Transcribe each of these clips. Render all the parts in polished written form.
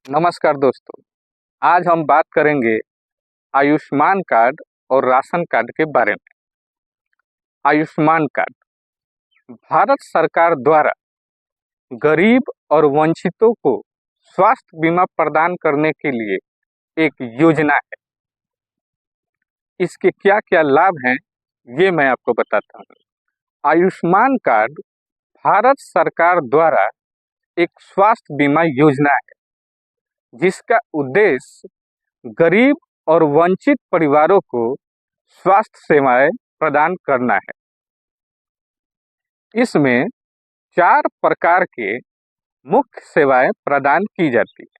नमस्कार दोस्तों। आज हम बात करेंगे आयुष्मान कार्ड और राशन कार्ड के बारे में। आयुष्मान कार्ड भारत सरकार द्वारा गरीब और वंचितों को स्वास्थ्य बीमा प्रदान करने के लिए एक योजना है। इसके क्या क्या लाभ हैं ये मैं आपको बताता हूँ। आयुष्मान कार्ड भारत सरकार द्वारा एक स्वास्थ्य बीमा योजना है जिसका उद्देश्य गरीब और वंचित परिवारों को स्वास्थ्य सेवाएं प्रदान करना है। इसमें 4 प्रकार के मुख्य सेवाएं प्रदान की जाती है।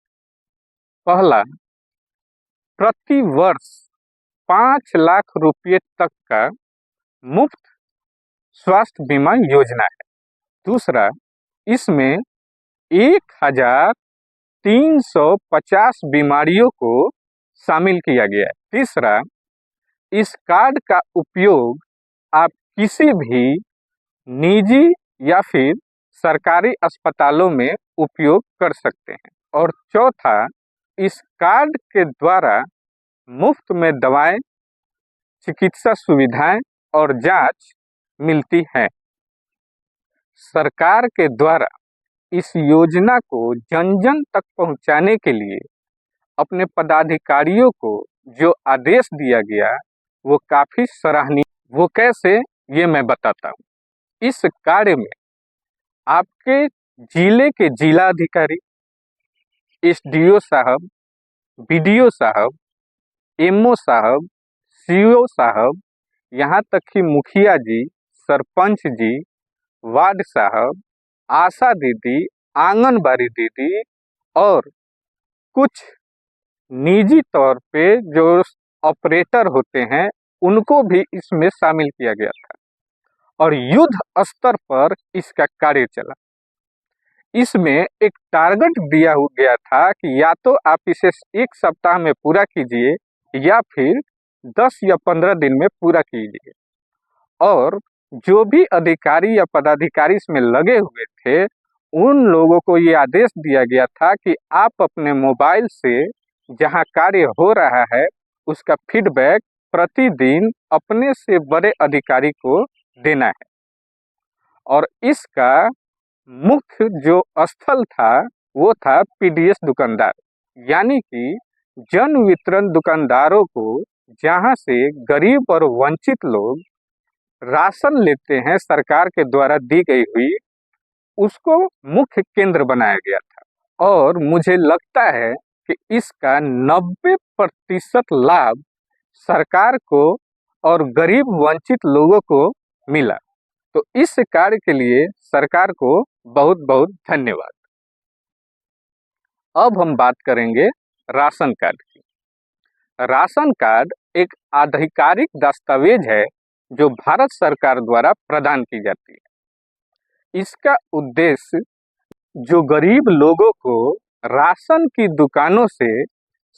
पहला, प्रति वर्ष 5 लाख रुपये तक का मुफ्त स्वास्थ्य बीमा योजना है। दूसरा, इसमें 1350 बीमारियों को शामिल किया गया है। तीसरा, इस कार्ड का उपयोग आप किसी भी निजी या फिर सरकारी अस्पतालों में उपयोग कर सकते हैं। और चौथा, इस कार्ड के द्वारा मुफ्त में दवाएं, चिकित्सा सुविधाएं और जांच मिलती हैं। सरकार के द्वारा इस योजना को जन जन तक पहुंचाने के लिए अपने पदाधिकारियों को जो आदेश दिया गया वो काफी सराहनीय। वो कैसे, ये मैं बताता हूँ। इस कार्य में आपके जिले के जिलाधिकारी, एसडीओ साहब, बीडीओ साहब, एमओ साहब, सीओ साहब, यहाँ तक कि मुखिया जी, सरपंच जी, वार्ड साहब, आशा दीदी, आंगनबाड़ी दीदी और कुछ निजी तौर पे जो ऑपरेटर होते हैं उनको भी इसमें शामिल किया गया था और युद्ध स्तर पर इसका कार्य चला। इसमें एक टारगेट दिया गया था कि या तो आप इसे 1 सप्ताह में पूरा कीजिए या फिर 10 या 15 दिन में पूरा कीजिए। और जो भी अधिकारी या पदाधिकारी इसमें लगे हुए थे उन लोगों को ये आदेश दिया गया था कि आप अपने मोबाइल से जहां कार्य हो रहा है उसका फीडबैक प्रतिदिन अपने से बड़े अधिकारी को देना है। और इसका मुख्य जो स्थल था वो था पीडीएस दुकानदार, यानी कि जन वितरण दुकानदारों को, जहां से गरीब और वंचित लोग राशन लेते हैं सरकार के द्वारा दी गई हुई, उसको मुख्य केंद्र बनाया गया था। और मुझे लगता है कि इसका 90% लाभ सरकार को और गरीब वंचित लोगों को मिला। तो इस कार्य के लिए सरकार को बहुत बहुत धन्यवाद। अब हम बात करेंगे राशन कार्ड की। राशन कार्ड एक आधिकारिक दस्तावेज है जो भारत सरकार द्वारा प्रदान की जाती है। इसका उद्देश्य जो गरीब लोगों को राशन की दुकानों से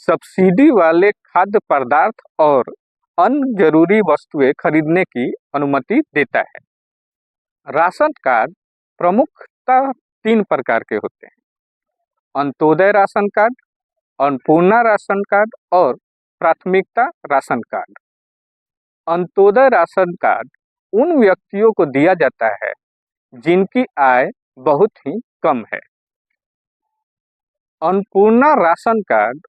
सब्सिडी वाले खाद्य पदार्थ और अन्य जरूरी वस्तुएं खरीदने की अनुमति देता है। राशन कार्ड प्रमुखतः 3 प्रकार के होते हैं: Antyodaya ration card, Annapurna ration card और प्राथमिकता ration card. Antyodaya ration card उन व्यक्तियों को दिया जाता है जिनकी आय बहुत ही कम है। अन्नपूर्णा राशन कार्ड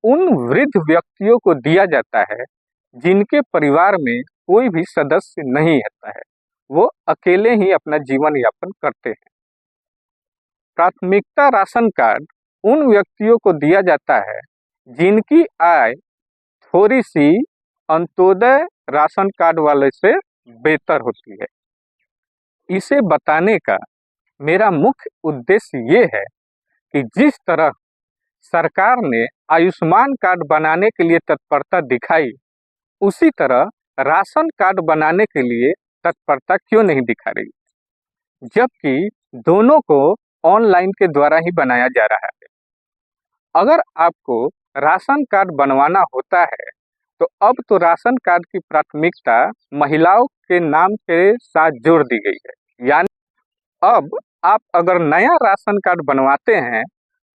उन वृद्ध व्यक्तियों को दिया जाता है जिनके परिवार में कोई भी सदस्य नहीं रहता है, वो अकेले ही अपना जीवन यापन करते हैं। प्राथमिकता राशन कार्ड उन व्यक्तियों को दिया जाता है जिनकी आय थोड़ी सी अंत्योदय राशन कार्ड वाले से बेहतर होती है। इसे बताने का मेरा मुख्य उद्देश्य ये है कि जिस तरह सरकार ने आयुष्मान कार्ड बनाने के लिए तत्परता दिखाई, उसी तरह राशन कार्ड बनाने के लिए तत्परता क्यों नहीं दिखा रही, जबकि दोनों को ऑनलाइन के द्वारा ही बनाया जा रहा है। अगर आपको राशन कार्ड बनवाना होता है तो अब तो राशन कार्ड की प्राथमिकता महिलाओं के नाम के साथ जोड़ दी गई है। यानी अब आप अगर नया राशन कार्ड बनवाते हैं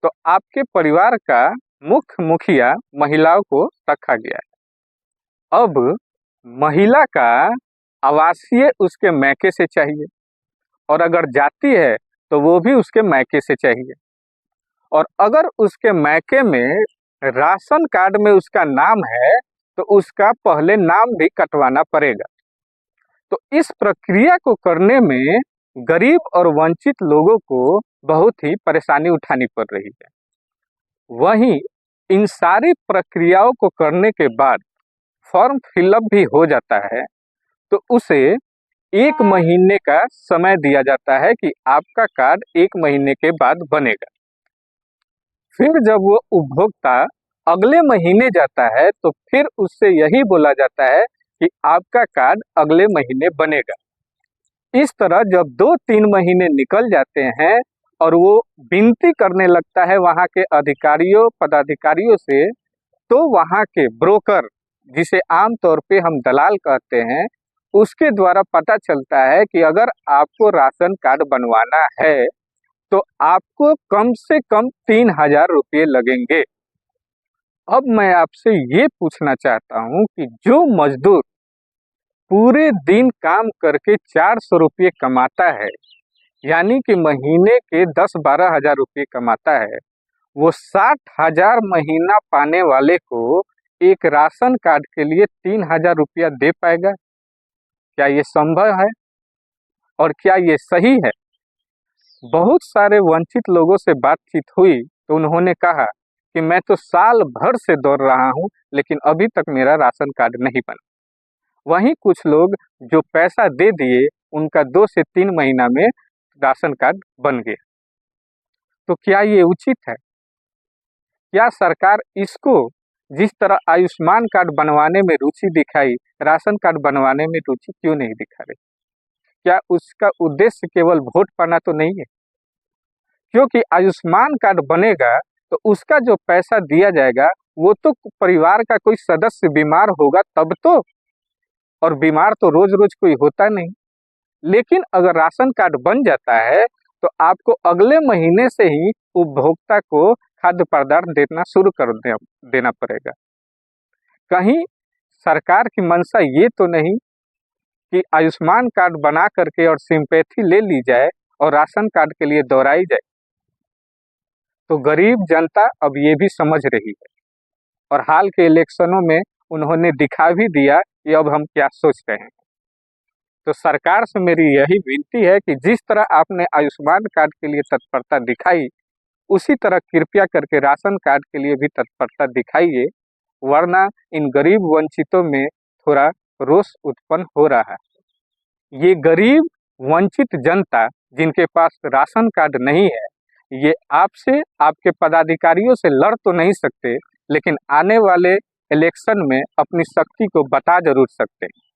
तो आपके परिवार का मुख्य मुखिया महिलाओं को रखा गया है। अब महिला का आवासीय उसके मैके से चाहिए, और अगर जाती है तो वो भी उसके मैके से चाहिए, और अगर उसके मैके में राशन कार्ड में उसका नाम है तो उसका पहले नाम भी कटवाना पड़ेगा। तो इस प्रक्रिया को करने में गरीब और वंचित लोगों को बहुत ही परेशानी उठानी पड़ रही है। वहीं इन सारी प्रक्रियाओं को करने के बाद फॉर्म फिलअप भी हो जाता है, तो उसे 1 महीने का समय दिया जाता है कि आपका कार्ड 1 महीने के बाद बनेगा। फिर जब वो उपभोक्ता अगले महीने जाता है तो फिर उससे यही बोला जाता है कि आपका कार्ड अगले महीने बनेगा। इस तरह जब 2-3 महीने निकल जाते हैं और वो विनती करने लगता है वहाँ के अधिकारियों पदाधिकारियों से, तो वहाँ के ब्रोकर, जिसे आमतौर पे हम दलाल कहते हैं, उसके द्वारा पता चलता है कि अगर आपको राशन कार्ड बनवाना है तो आपको कम से कम 3,000 रुपये लगेंगे। अब मैं आपसे ये पूछना चाहता हूँ कि जो मजदूर पूरे दिन काम करके 400 रुपये कमाता है, यानी कि महीने के 10-12 हजार रुपये कमाता है, वो 60,000 महीना पाने वाले को एक राशन कार्ड के लिए 3,000 रुपया दे पाएगा? क्या ये संभव है और क्या ये सही है? बहुत सारे वंचित लोगों से बातचीत हुई तो उन्होंने कहा कि मैं तो साल भर से दौड़ रहा हूँ लेकिन अभी तक मेरा राशन कार्ड नहीं बना। वहीं कुछ लोग जो पैसा दे दिए उनका 2 से 3 महीना में राशन कार्ड बन गया। तो क्या ये उचित है? क्या सरकार इसको जिस तरह आयुष्मान कार्ड बनवाने में रुचि दिखाई, राशन कार्ड बनवाने में रुचि क्यों नहीं दिखा रही? क्या उसका उद्देश्य केवल वोट पाना तो नहीं है? क्योंकि आयुष्मान कार्ड बनेगा तो उसका जो पैसा दिया जाएगा वो तो परिवार का कोई सदस्य बीमार होगा तब तो, और बीमार तो रोज रोज कोई होता नहीं। लेकिन अगर राशन कार्ड बन जाता है तो आपको अगले महीने से ही उपभोक्ता को खाद्य पदार्थ देना शुरू कर देना पड़ेगा। कहीं सरकार की मंशा ये तो नहीं कि आयुष्मान कार्ड बना करके और सिंपैथी ले ली जाए और राशन कार्ड के लिए दौड़ाई जाए? तो गरीब जनता अब ये भी समझ रही है, और हाल के इलेक्शनों में उन्होंने दिखा भी दिया कि अब हम क्या सोच रहे हैं। तो सरकार से मेरी यही विनती है कि जिस तरह आपने आयुष्मान कार्ड के लिए तत्परता दिखाई, उसी तरह कृपया करके राशन कार्ड के लिए भी तत्परता दिखाइए, वरना इन गरीब वंचितों में थोड़ा रोष उत्पन्न हो रहा है। ये गरीब वंचित जनता जिनके पास राशन कार्ड नहीं है, ये आपसे, आपके पदाधिकारियों से लड़ तो नहीं सकते, लेकिन आने वाले इलेक्शन में अपनी शक्ति को बता जरूर सकते हैं।